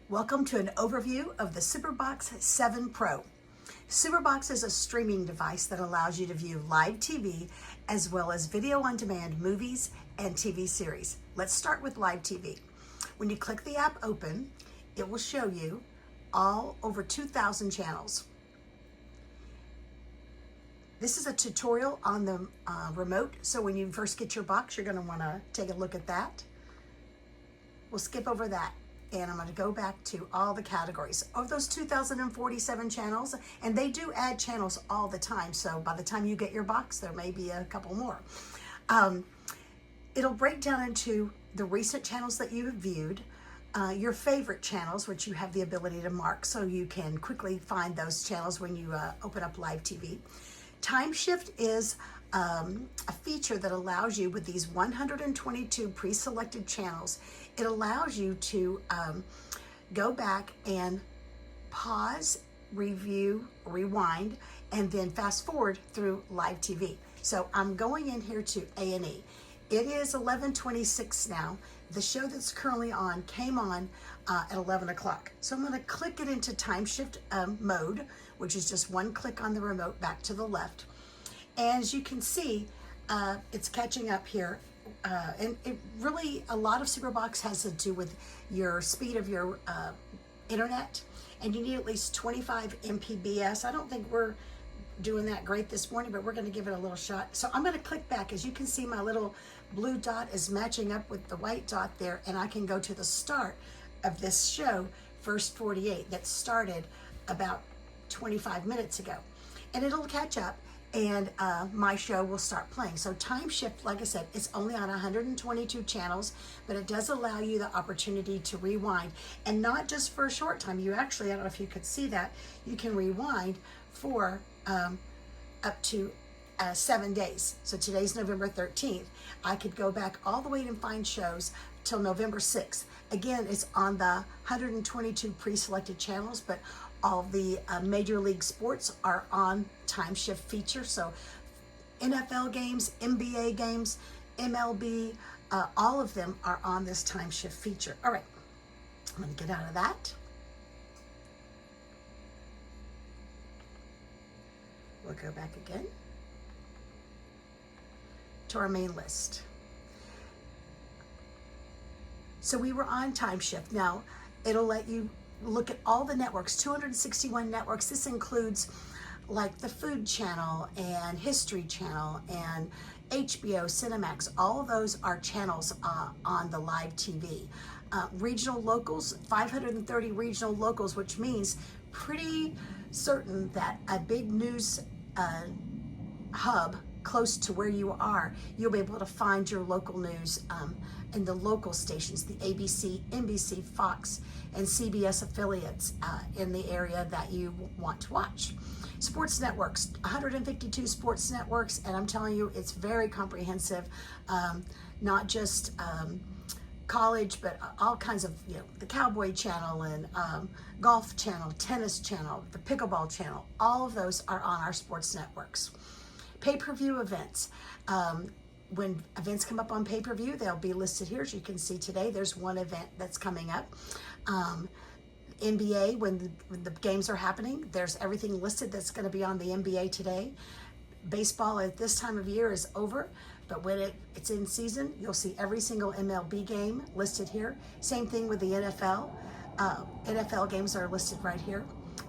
Welcome to an overview of the SuperBox 7 Pro. SuperBox is a streaming device that allows you to view live TV as well as video-on-demand movies and TV series. Let's start with live TV. When you click the app open, it will show you all over 2,000 channels. This is a tutorial on the remote, so when you first get your box, you're going to want to take a look at that. We'll skip over that. And I'm going to go back to all the categories of those 2,047 channels, and they do add channels all the time. So by the time you get your box, there may be a couple more. It'll break down into the recent channels that you have viewed, your favorite channels, which you have the ability to mark so you can quickly find those channels when you open up live TV. Time shift is a feature that allows you, with these 122 pre-selected channels, it allows you to go back and pause, review, rewind, and then fast forward through live TV. So I'm going in here to A&E. It is 11:26 now. The show that's currently on came on at 11 o'clock. So I'm going to click it into time shift mode, which is just one click on the remote back to the left. And as you can see, it's catching up here. And it really, a lot of SuperBox has to do with your speed of your internet. And you need at least 25 Mbps. I don't think we're doing that great this morning, but we're going to give it a little shot. So I'm going to click back. As you can see, my little blue dot is matching up with the white dot there, and I can go to the start of this show, First 48, that started about 25 minutes ago. And it'll catch up, and my show will start playing. So time shift, like I said, it's only on 122 channels, but it does allow you the opportunity to rewind, and not just for a short time. You actually, I don't know if you could see that, you can rewind for up to 7 days. So today's November 13th. I could go back all the way and find shows till November 6th. Again, it's on the 122 pre-selected channels, but all the major league sports are on time shift feature. So NFL games, NBA games, MLB, all of them are on this time shift feature. All right, I'm going to get out of that. We'll go back again to our main list. So we were on time shift. Now it'll let you look at all the networks, 261 networks. This includes like the Food Channel and History Channel and HBO, Cinemax. All of those are channels on the live TV. Regional locals, 530 regional locals, which means pretty certain that a big news hub close to where you are, you'll be able to find your local news in the local stations, the ABC, NBC, Fox, and CBS affiliates in the area that you want to watch. Sports networks, 152 sports networks, and I'm telling you, it's very comprehensive, not just college, but all kinds of, the Cowboy Channel and Golf Channel, Tennis Channel, the Pickleball Channel. All of those are on our sports networks. Pay-per-view events. When events come up on pay-per-view, they'll be listed here. As you can see today, there's one event that's coming up. NBA, when the games are happening, there's everything listed that's going to be on the NBA today. Baseball at this time of year is over, but when it's in season, you'll see every single MLB game listed here. Same thing with the NFL. NFL games are listed right here.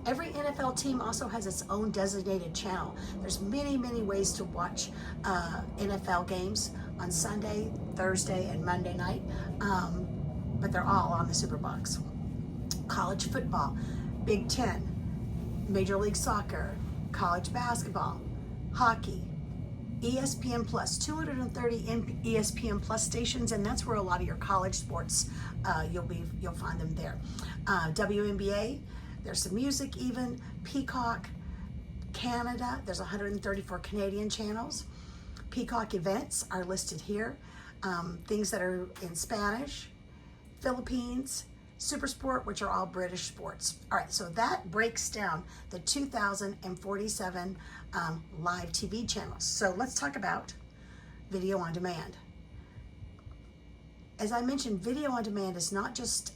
Every NFL team also has its own designated channel. There's many, many ways to watch NFL games on Sunday, Thursday, and Monday night, but they're all on the SuperBox. College football, Big Ten, Major League Soccer, college basketball, hockey, ESPN Plus, 230 ESPN Plus stations, and that's where a lot of your college sports, you'll find them there. WNBA, there's some music even, Peacock, Canada, there's 134 Canadian channels. Peacock events are listed here. Things that are in Spanish, Philippines, SuperSport, which are all British sports. All right, so that breaks down the 2,047 live TV channels. So let's talk about video on demand. As I mentioned, video on demand is not just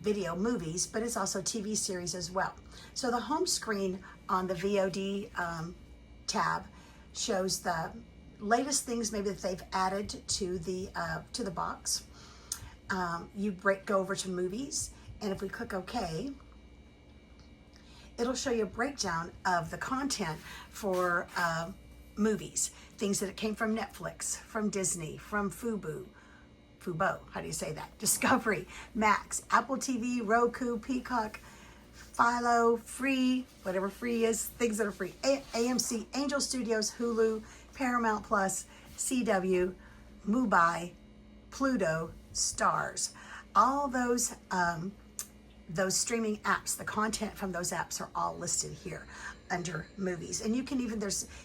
video movies, but it's also TV series as well. So the home screen on the VOD tab shows the latest things maybe that they've added to the box. You go over to movies, and if we click OK, it'll show you a breakdown of the content for movies, things that came from Netflix, from Disney, from Fubo, how do you say that? Discovery, Max, Apple TV, Roku, Peacock, Philo, Free, whatever free is, things that are free, AMC, Angel Studios, Hulu, Paramount Plus, CW, Mubi, Pluto, Stars. All those streaming apps, the content from those apps are all listed here under movies. And you can even,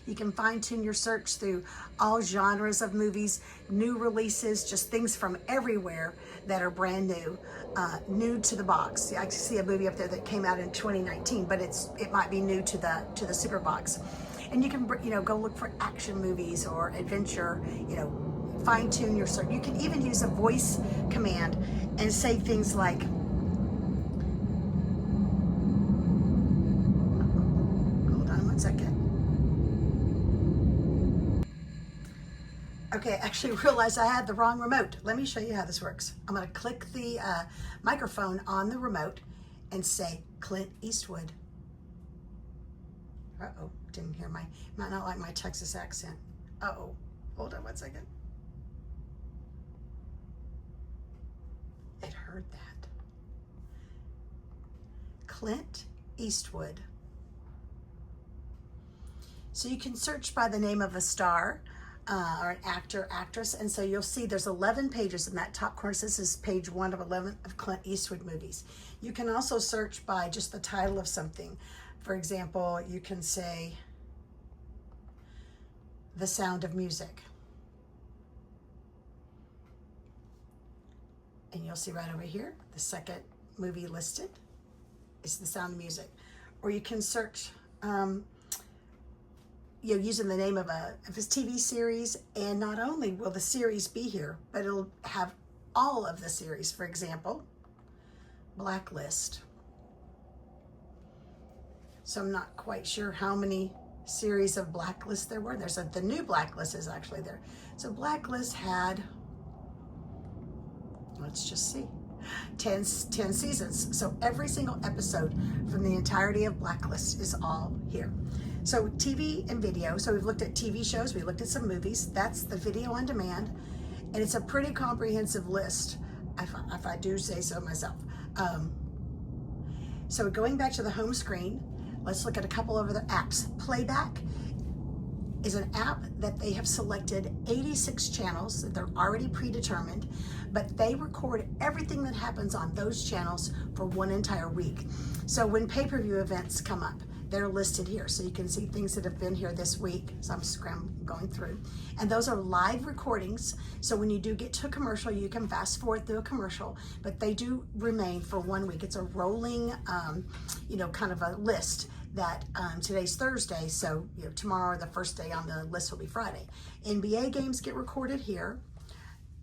you can fine tune your search through all genres of movies, new releases, just things from everywhere that are brand new, new to the box. I see a movie up there that came out in 2019, but it might be new to the SuperBox. And you can, go look for action movies or adventure, fine tune your search. You can even use a voice command and say things like, second. Okay, I actually realized I had the wrong remote. Let me show you how this works. I'm going to click the microphone on the remote and say Clint Eastwood. Uh-oh, didn't hear might not like my Texas accent. Uh-oh, hold on one second. It heard that. Clint Eastwood. So you can search by the name of a star or an actor, actress, and so you'll see there's 11 pages in that top corner. This is page 1 of 11 of Clint Eastwood movies. You can also search by just the title of something. For example, you can say The Sound of Music. And you'll see right over here, the second movie listed is The Sound of Music. Or you can search using the name of his TV series, and not only will the series be here, but it'll have all of the series. For example, Blacklist. So I'm not quite sure how many series of Blacklist there were. The new Blacklist is actually there. So Blacklist had, let's just see, 10 seasons. So every single episode from the entirety of Blacklist is all here. So TV and video. So we've looked at TV shows, we looked at some movies. That's the video on demand. And it's a pretty comprehensive list, if I do say so myself. So going back to the home screen, let's look at a couple of other apps. Playback is an app that they have selected 86 channels that they're already predetermined, but they record everything that happens on those channels for one entire week. So when pay-per-view events come up, they're listed here. So you can see things that have been here this week. So I'm going through. And those are live recordings. So when you do get to a commercial, you can fast forward through a commercial, but they do remain for 1 week. It's a rolling, kind of a list that today's Thursday. So tomorrow, the first day on the list will be Friday. NBA games get recorded here.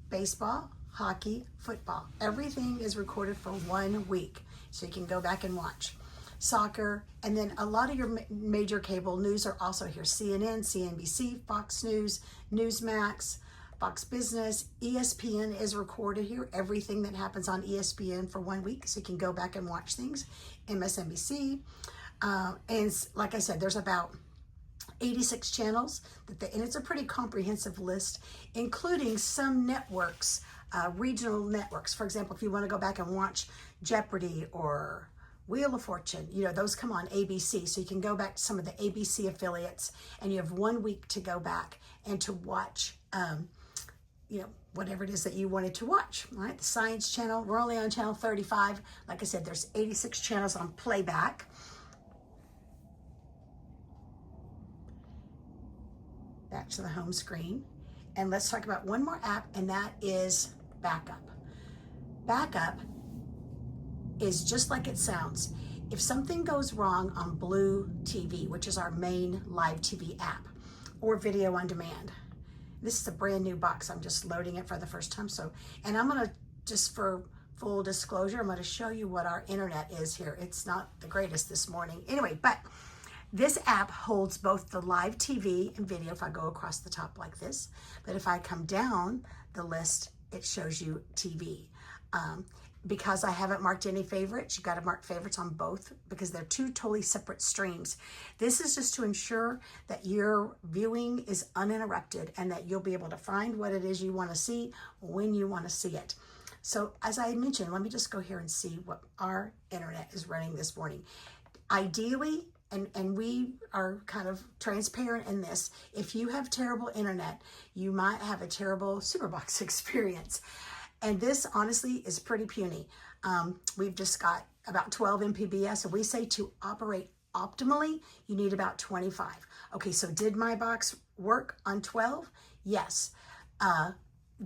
Baseball, hockey, football. Everything is recorded for 1 week. So you can go back and watch. Soccer, and then a lot of your major cable news are also here. CNN, CNBC, Fox News, Newsmax, Fox Business, ESPN is recorded here. Everything that happens on ESPN for 1 week, so you can go back and watch things. MSNBC, and like I said, there's about 86 channels, and it's a pretty comprehensive list, including some networks, regional networks. For example, if you want to go back and watch Jeopardy or Wheel of Fortune, those come on ABC. So you can go back to some of the ABC affiliates, and you have 1 week to go back and to watch, whatever it is that you wanted to watch, right? The Science Channel, we're only on channel 35. Like I said, there's 86 channels on playback. Back to the home screen. And let's talk about one more app, and that is Backup. Backup is just like it sounds. If something goes wrong on Blue TV, which is our main live TV app, or video on demand, this is a brand new box. I'm just loading it for the first time. And I'm gonna, just for full disclosure, I'm going to show you what our internet is here. It's not the greatest this morning. Anyway, but this app holds both the live TV and video if I go across the top like this. But if I come down the list, it shows you TV. Because I haven't marked any favorites, you got to mark favorites on both because they're two totally separate streams. This is just to ensure that your viewing is uninterrupted and that you'll be able to find what it is you want to see when you want to see it. So as I mentioned, let me just go here and see what our internet is running this morning. Ideally, and we are kind of transparent in this, if you have terrible internet, you might have a terrible SuperBox experience. And this honestly is pretty puny. We've just got about 12 Mbps, and we say to operate optimally, you need about 25. Okay, so did my box work on 12? Yes.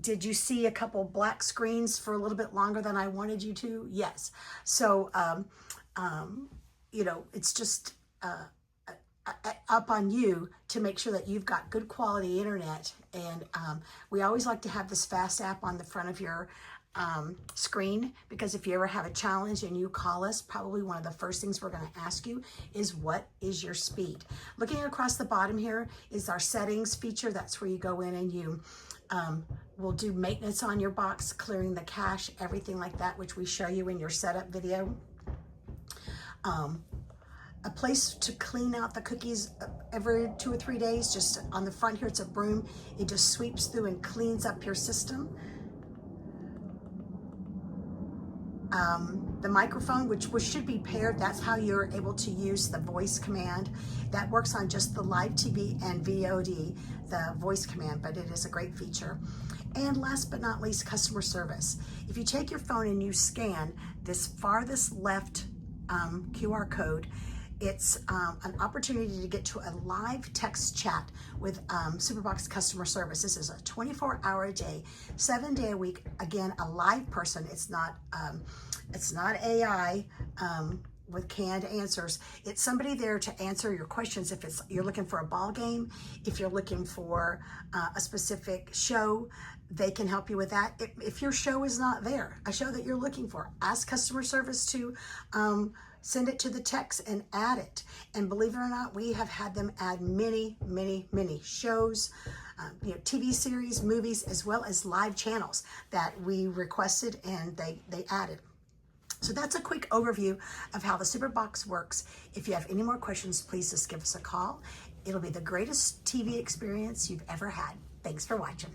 Did you see a couple black screens for a little bit longer than I wanted you to? Yes. So, you know, it's just up on you to make sure that you've got good quality internet. And we always like to have this fast app on the front of your screen, because if you ever have a challenge and you call us, probably one of the first things we're going to ask you is, what is your speed? Looking across the bottom here is our settings feature. That's where you go in and you will do maintenance on your box, clearing the cache, everything like that, which we show you in your setup video. A place to clean out the cookies every 2 or 3 days. Just on the front here, it's a broom. It just sweeps through and cleans up your system. The microphone, which should be paired, that's how you're able to use the voice command. That works on just the live TV and VOD, the voice command, but it is a great feature. And last but not least, customer service. If you take your phone and you scan this farthest left QR code, it's an opportunity to get to a live text chat with SuperBox customer service. This is a 24-hour a day, 7-day a week. Again, a live person. It's not AI with canned answers. It's somebody there to answer your questions. If you're looking for a ball game, if you're looking for a specific show, they can help you with that. If your show is not there, a show that you're looking for, ask customer service to send it to the text and add it. And believe it or not, we have had them add many, many, many shows, you know, TV series, movies, as well as live channels that we requested and they added. So that's a quick overview of how the SuperBox works. If you have any more questions, please just give us a call. It'll be the greatest TV experience you've ever had. Thanks for watching.